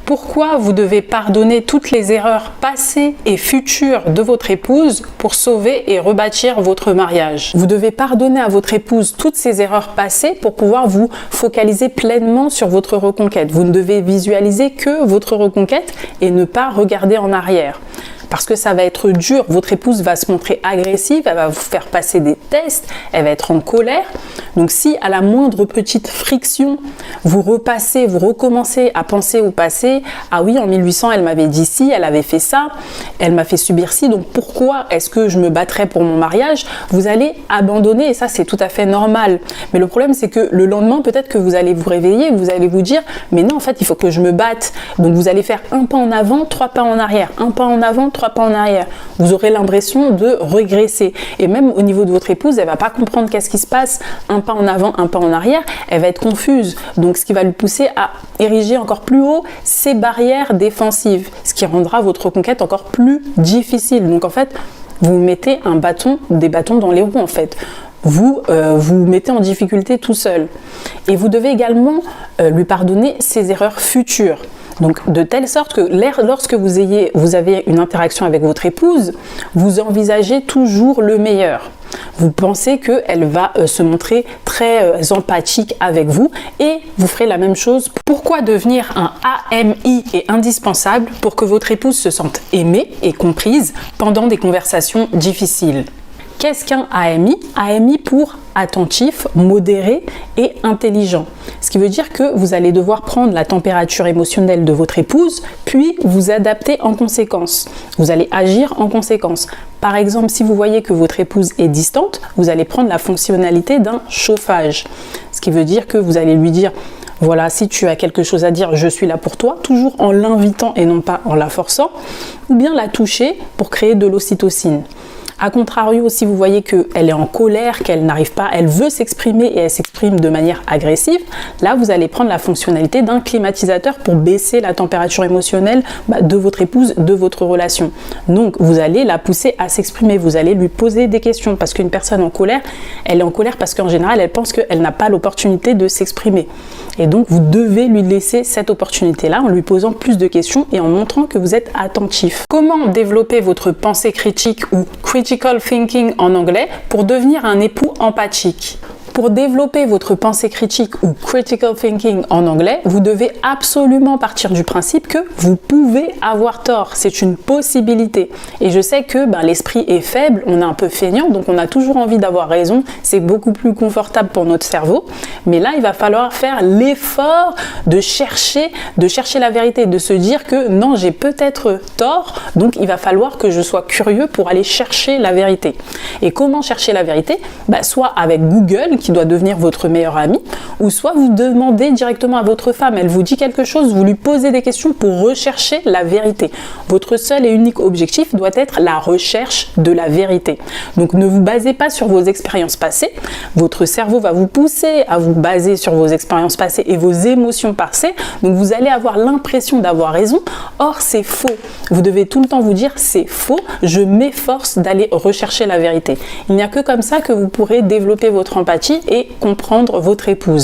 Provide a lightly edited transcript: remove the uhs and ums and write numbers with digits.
Pourquoi vous devez pardonner toutes les erreurs passées et futures de votre épouse pour sauver et rebâtir votre mariage? Vous devez pardonner à votre épouse toutes ces erreurs passées pour pouvoir vous focaliser pleinement sur votre reconquête. Vous ne devez visualiser que votre reconquête et ne pas regarder en arrière. Parce que ça va être dur, votre épouse va se montrer agressive, elle va vous faire passer des tests, elle va être en colère. Donc si à la moindre petite friction, vous repassez, vous recommencez à penser au passé, ah oui, en 1800, elle m'avait dit ci, elle avait fait ça, elle m'a fait subir ci, donc pourquoi est-ce que je me battrais pour mon mariage? Vous allez abandonner et ça, c'est tout à fait normal. Mais le problème, c'est que le lendemain, peut-être que vous allez vous réveiller, vous allez vous dire, mais non, en fait, il faut que je me batte. Donc vous allez faire un pas en avant, 3 pas en arrière, un pas en avant, 3 pas en arrière. Vous aurez l'impression de régresser. Et même au niveau de votre épouse, elle va pas comprendre qu'est-ce qui se passe, un pas en avant, un pas en arrière, elle va être confuse. Donc ce qui va lui pousser à ériger encore plus haut ses barrières défensives, ce qui rendra votre reconquête encore plus difficile. Donc en fait, vous mettez des bâtons dans les roues en fait. Vous mettez en difficulté tout seul. Et vous devez également lui pardonner ses erreurs futures. Donc de telle sorte que lorsque vous avez une interaction avec votre épouse, vous envisagez toujours le meilleur. Vous pensez qu'elle va se montrer très empathique avec vous et vous ferez la même chose. Pourquoi devenir un AMI est indispensable pour que votre épouse se sente aimée et comprise pendant des conversations difficiles? Qu'est-ce qu'un AMI? AMI pour attentif, modéré et intelligent. Ce qui veut dire que vous allez devoir prendre la température émotionnelle de votre épouse, puis vous adapter en conséquence. Vous allez agir en conséquence. Par exemple, si vous voyez que votre épouse est distante, vous allez prendre la fonctionnalité d'un chauffage. Ce qui veut dire que vous allez lui dire: voilà, si tu as quelque chose à dire, je suis là pour toi, toujours en l'invitant et non pas en la forçant, ou bien la toucher pour créer de l'ocytocine. A contrario, si vous voyez qu'elle est en colère, qu'elle n'arrive pas, elle veut s'exprimer et elle s'exprime de manière agressive, là vous allez prendre la fonctionnalité d'un climatisateur pour baisser la température émotionnelle de votre épouse, de votre relation. Donc vous allez la pousser à s'exprimer, vous allez lui poser des questions parce qu'une personne en colère, elle est en colère parce qu'en général elle pense qu'elle n'a pas l'opportunité de s'exprimer. Et donc vous devez lui laisser cette opportunité-là en lui posant plus de questions et en montrant que vous êtes attentif. Comment développer votre pensée critique ou critical thinking en anglais pour devenir un époux empathique? Pour développer votre pensée critique ou critical thinking en anglais, vous devez absolument partir du principe que vous pouvez avoir tort. C'est une possibilité. Et je sais que l'esprit est faible, on est un peu feignant, donc on a toujours envie d'avoir raison. C'est beaucoup plus confortable pour notre cerveau. Mais là, il va falloir faire l'effort de chercher la vérité, de se dire que non, j'ai peut-être tort, donc il va falloir que je sois curieux pour aller chercher la vérité. Et comment chercher la vérité? Soit avec Google, qui doit devenir votre meilleur ami, ou soit vous demandez directement à votre femme, elle vous dit quelque chose, vous lui posez des questions pour rechercher la vérité. Votre seul et unique objectif doit être la recherche de la vérité. Donc ne vous basez pas sur vos expériences passées, votre cerveau va vous pousser à vous baser sur vos expériences passées et vos émotions passées, donc vous allez avoir l'impression d'avoir raison, or c'est faux. Vous devez tout le temps vous dire c'est faux, je m'efforce d'aller rechercher la vérité. Il n'y a que comme ça que vous pourrez développer votre empathie et comprendre votre épouse.